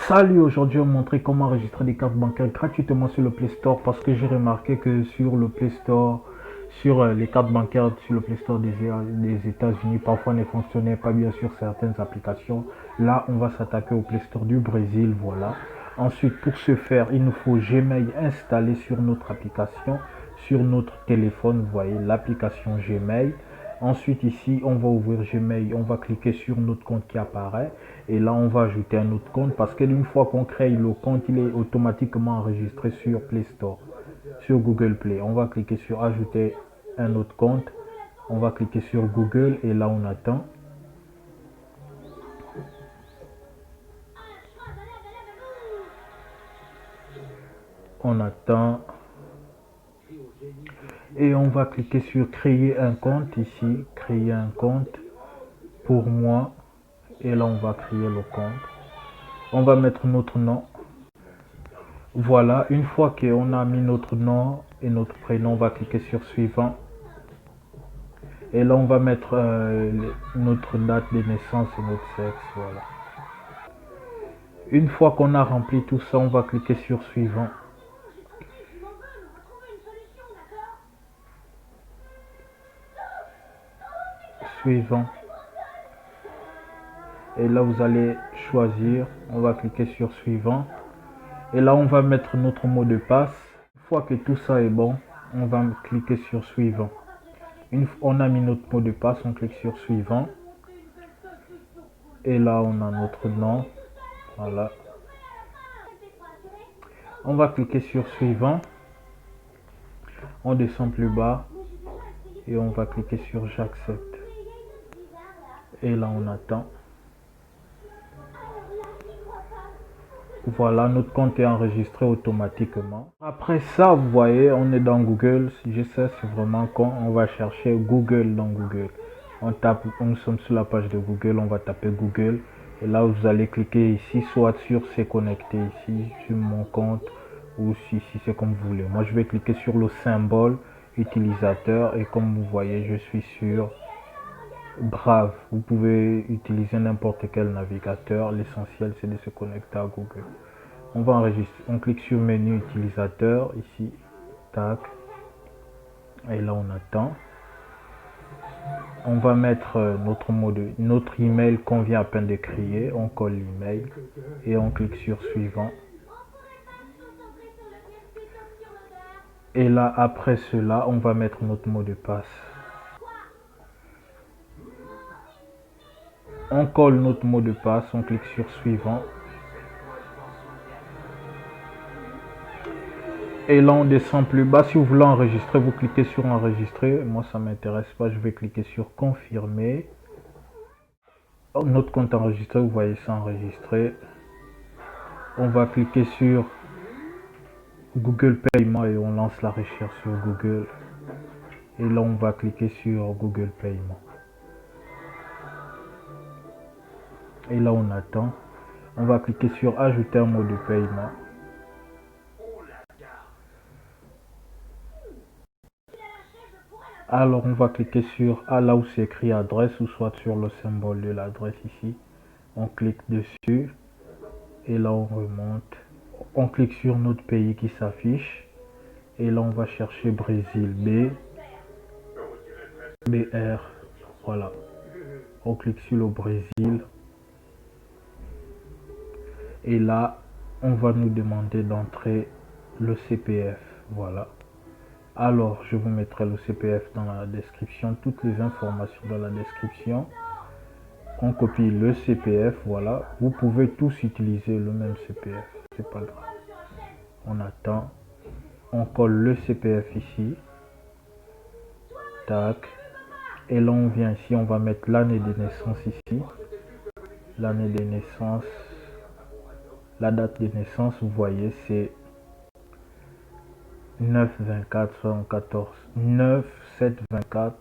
Salut, aujourd'hui on va montrer comment enregistrer des cartes bancaires gratuitement sur le Play Store parce que j'ai remarqué que sur le Play Store, sur les cartes bancaires sur le Play Store des États-Unis, parfois ne fonctionnaient pas bien sur certaines applications. Là, on va s'attaquer au Play Store du Brésil, voilà. Ensuite, pour ce faire, il nous faut Gmail installé sur notre application, sur notre téléphone, vous voyez l'application Gmail. Ensuite, ici, on va ouvrir Gmail, on va cliquer sur notre compte qui apparaît. Et là, on va ajouter un autre compte parce qu'une fois qu'on crée le compte, il est automatiquement enregistré sur Play Store, sur Google Play. On va cliquer sur ajouter un autre compte. On va cliquer sur Google et là, on attend. On attend. Et on va cliquer sur créer un compte ici. Créer un compte pour moi. Et là, on va créer le compte. On va mettre notre nom. Voilà, une fois qu'on a mis notre nom et notre prénom, on va cliquer sur suivant. Et là, on va mettre notre date de naissance et notre sexe. Voilà. Une fois qu'on a rempli tout ça, on va cliquer sur suivant. Suivant. Et là, vous allez choisir. On va cliquer sur suivant. Et là, on va mettre notre mot de passe. Une fois que tout ça est bon, on va cliquer sur suivant. Une fois qu'on a mis notre mot de passe, on clique sur suivant. Et là, on a notre nom. Voilà. On va cliquer sur suivant. On descend plus bas. Et on va cliquer sur j'accepte. Et là, on attend. Voilà, notre compte est enregistré automatiquement. Après ça, vous voyez, on est dans Google. Si je sais, c'est vraiment con. On va chercher Google dans Google. On tape, nous sommes sur la page de Google. On va taper Google. Et là, vous allez cliquer ici, soit sur c'est connecté ici, sur mon compte, ou si c'est comme vous voulez. Moi, je vais cliquer sur le symbole utilisateur. Et comme vous voyez, je suis sur Brave. Vous pouvez utiliser n'importe quel navigateur. L'essentiel, c'est de se connecter à Google. On va enregistrer. On clique sur menu utilisateur ici. Tac. Et là, on attend. On va mettre notre email qu'on vient à peine de créer. On colle l'email et on clique sur suivant. Et là, après cela, on va mettre notre mot de passe. On colle notre mot de passe, on clique sur suivant. Et là, on descend plus bas. Si vous voulez enregistrer, vous cliquez sur enregistrer. Moi, ça ne m'intéresse pas. Je vais cliquer sur confirmer. Notre compte enregistré, vous voyez ça enregistré. On va cliquer sur Google Paiement et on lance la recherche sur Google. Et là, on va cliquer sur Google Paiement. Et là, on attend. On va cliquer sur ajouter un mot de paiement. Alors, on va cliquer sur là où c'est écrit adresse ou soit sur le symbole de l'adresse ici. On clique dessus. Et là, on remonte. On clique sur notre pays qui s'affiche. Et là, on va chercher Brésil. BR. Voilà. On clique sur le Brésil. Et là, on va nous demander d'entrer le CPF. Voilà. Alors, je vous mettrai le CPF dans la description. Toutes les informations dans la description. On copie le CPF. Voilà. Vous pouvez tous utiliser le même CPF. C'est pas grave. On attend. On colle le CPF ici. Tac. Et là, on vient ici. On va mettre l'année de naissance ici. L'année de naissance. La date de naissance, vous voyez, c'est 9-24-74. 9-7-24.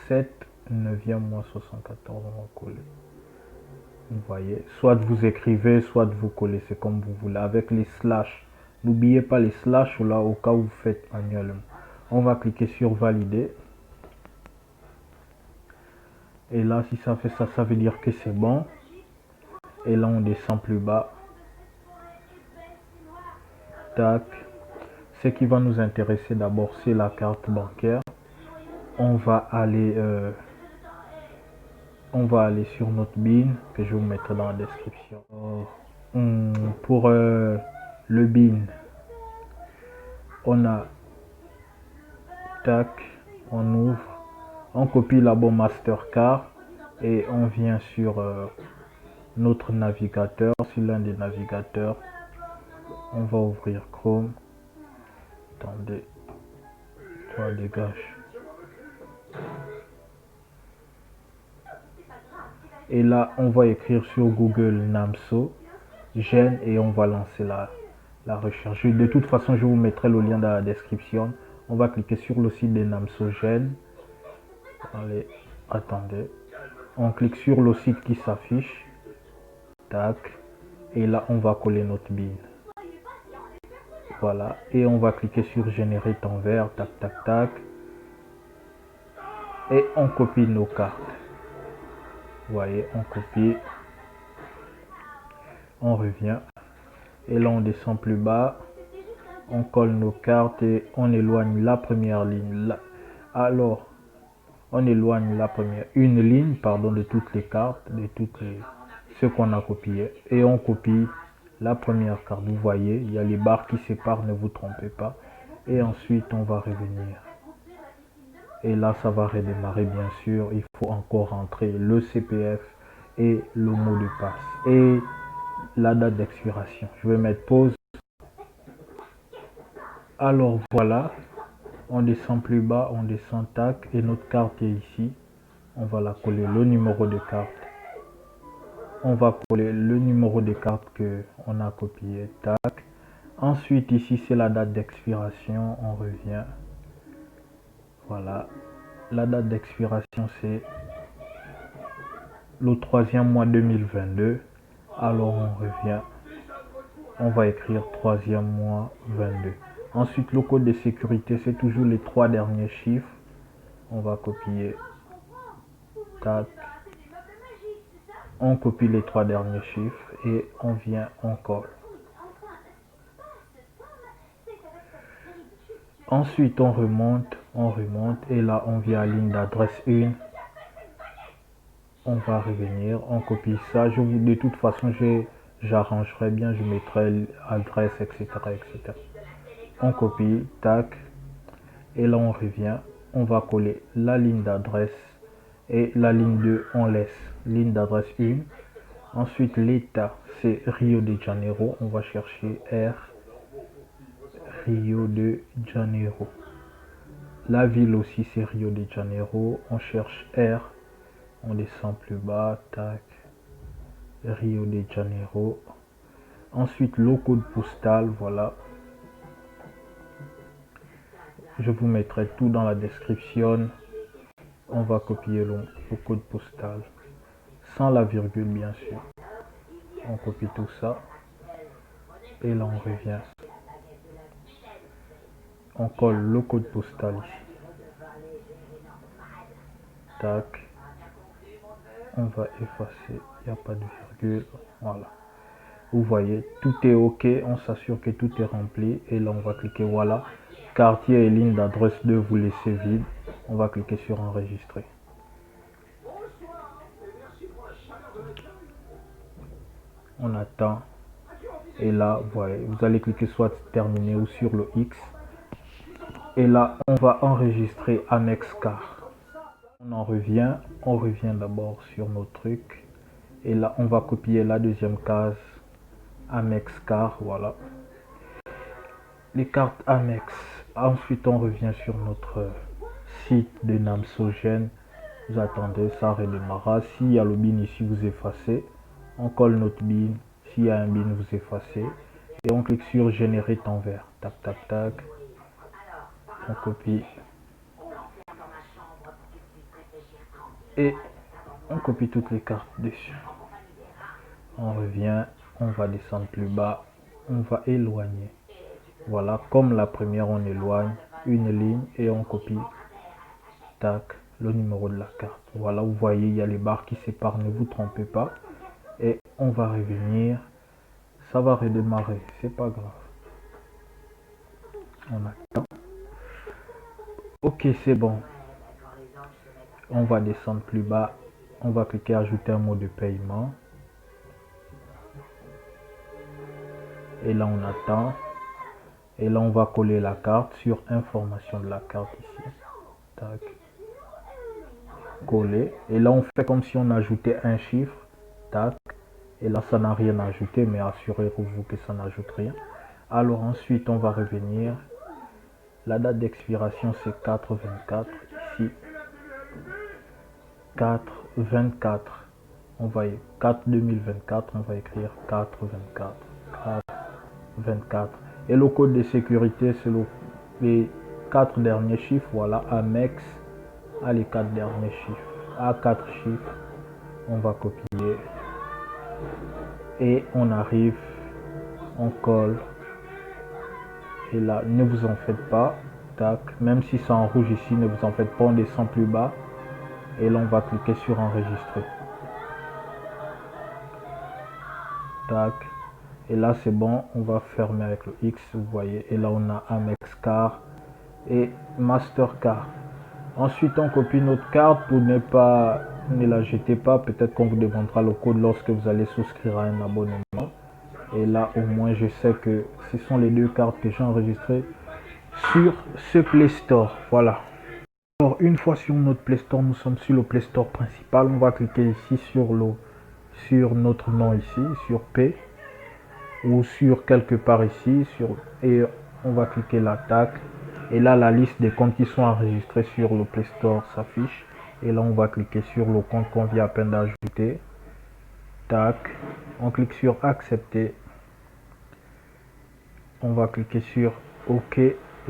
7 9e mois 74. On va coller. Vous voyez, soit vous écrivez, soit vous collez, c'est comme vous voulez. Avec les slash. N'oubliez pas les slash là au cas où vous faites manuellement. On va cliquer sur valider. Et là, si ça fait ça, ça veut dire que c'est bon. Et là, on descend plus bas. Tac. Ce qui va nous intéresser d'abord, c'est la carte bancaire. On va aller sur notre BIN que je vous mettrai dans la description. Pour le BIN, on a tac, on ouvre, on copie la bonne Mastercard et on vient sur notre navigateur, sur l'un des navigateurs. On va ouvrir Chrome. Attendez, ça dégage. Et là, on va écrire sur Google Namso Gen et on va lancer la recherche. De toute façon, je vous mettrai le lien dans la description. On va cliquer sur le site de Namso Gen. Allez, attendez. On clique sur le site qui s'affiche. Tac. Et là, on va coller notre BIN. Voilà. Et on va cliquer sur générer ton verre. Tac, tac, tac. Et on copie nos cartes. Vous voyez, on copie. On revient. Et là, on descend plus bas. On colle nos cartes et on éloigne la première ligne. Là. Alors, on éloigne une ligne, pardon, de toutes les cartes, de toutes ce qu'on a copié. Et on copie la première carte. Vous voyez, il y a les barres qui séparent, ne vous trompez pas. Et ensuite, on va revenir. Et là, ça va redémarrer, bien sûr. Il faut encore rentrer le CPF et le mot de passe. Et la date d'expiration. Je vais mettre pause. Alors, voilà. On descend plus bas, on descend, tac. Et notre carte est ici. On va la coller, le numéro de carte. On va coller le numéro de carte qu'on a copié, tac. Ensuite, ici, c'est la date d'expiration. On revient. Voilà. La date d'expiration, c'est le 3e mois 2022. Alors, on revient. On va écrire 3e mois 22. Ensuite, le code de sécurité, c'est toujours les 3 derniers chiffres. On va copier. Tac. On copie les 3 derniers chiffres et on vient, on colle. Ensuite, on remonte et là, on vient à ligne d'adresse 1. On va revenir, on copie ça. De toute façon, j'arrangerai bien, je mettrai adresse, etc., etc. On copie, tac. Et là, on revient. On va coller la ligne d'adresse et la ligne 2, on laisse. Ligne d'adresse 1. Ensuite, l'état, c'est Rio de Janeiro. On va chercher R. Rio de Janeiro. La ville aussi, c'est Rio de Janeiro. On cherche R. On descend plus bas. Tac. Rio de Janeiro. Ensuite, le code postal. Voilà. Je vous mettrai tout dans la description. On va copier le code postal. Sans la virgule, bien sûr. On copie tout ça. Et là, on revient. On colle le code postal ici. Tac. On va effacer. Il n'y a pas de virgule. Voilà. Vous voyez, tout est OK. On s'assure que tout est rempli. Et là, on va cliquer voilà. Quartier et ligne d'adresse 2, vous laissez vide. On va cliquer sur enregistrer. On attend. Et là, voyez, vous allez cliquer soit terminé ou sur le X. Et là, on va enregistrer Amex Car. On revient d'abord sur nos trucs. Et là, on va copier la deuxième case Amex Car, voilà. Les cartes Amex. Ensuite, on revient sur notre site de Namso Gen. Vous attendez, ça redémarrera. S'il y a le BIN ici, vous effacez. On colle notre BIN. S'il y a un BIN, vous effacez. Et on clique sur générer ton verre. Tac, tac, tac. On copie. Et on copie toutes les cartes dessus. On revient. On va descendre plus bas. On va éloigner. Voilà, comme la première, on éloigne une ligne et on copie. Tac, le numéro de la carte. Voilà, vous voyez, il y a les barres qui séparent, ne vous trompez pas. Et on va revenir. Ça va redémarrer, c'est pas grave. On attend. Ok, c'est bon. On va descendre plus bas. On va cliquer ajouter un mot de paiement. Et là, on attend. Et là, on va coller la carte sur information de la carte ici. Tac. Coller. Et là, on fait comme si on ajoutait un chiffre. Tac. Et là, ça n'a rien ajouté, mais assurez-vous que ça n'ajoute rien. Alors ensuite, on va revenir. La date d'expiration, c'est 4/24. Ici, 4/24. On va 4/2024. On va écrire 4/24. 4/24. Et le code de sécurité, c'est les 4 derniers chiffres. Voilà, Amex à les 4 derniers chiffres. À 4 chiffres, on va copier. Et on arrive, on colle. Et là, ne vous en faites pas. Tac. Même si c'est en rouge ici, ne vous en faites pas. On descend plus bas. Et là, on va cliquer sur enregistrer. Tac. Et là, c'est bon. On va fermer avec le X. Vous voyez. Et là, on a Amex Card et Mastercard. Ensuite, on copie notre carte pour ne la jetez pas. Peut-être qu'on vous demandera le code lorsque vous allez souscrire à un abonnement. Et là, au moins, je sais que ce sont les deux cartes que j'ai enregistrées sur ce Play Store. Voilà. Alors, une fois sur notre Play Store, nous sommes sur le Play Store principal. On va cliquer ici sur notre nom ici, sur P, ou sur quelque part ici, et on va cliquer l'attaque. Et là, la liste des comptes qui sont enregistrés sur le Play Store s'affiche. Et là, on va cliquer sur le compte qu'on vient à peine d'ajouter. Tac. On clique sur accepter. On va cliquer sur OK,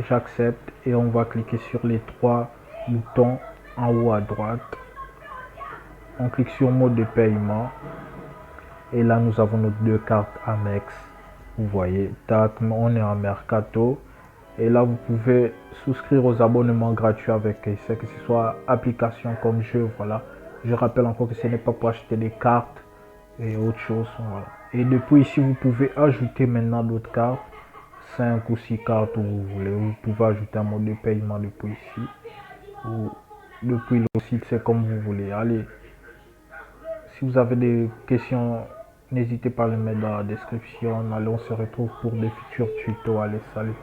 j'accepte. Et on va cliquer sur les 3 boutons en haut à droite. On clique sur mode de paiement. Et là, nous avons nos deux cartes Amex. Vous voyez, tac, on est en Mercato. Et là, vous pouvez souscrire aux abonnements gratuits avec que ce soit application comme jeu. Voilà. Je rappelle encore que ce n'est pas pour acheter des cartes et autre chose. Voilà. Et depuis ici, vous pouvez ajouter maintenant d'autres cartes. 5 ou 6 cartes où vous voulez. Vous pouvez ajouter un mode de paiement depuis ici. Ou depuis le site, c'est comme vous voulez. Allez, si vous avez des questions, n'hésitez pas à les mettre dans la description. Allez, on se retrouve pour des futurs tutos. Allez, salut.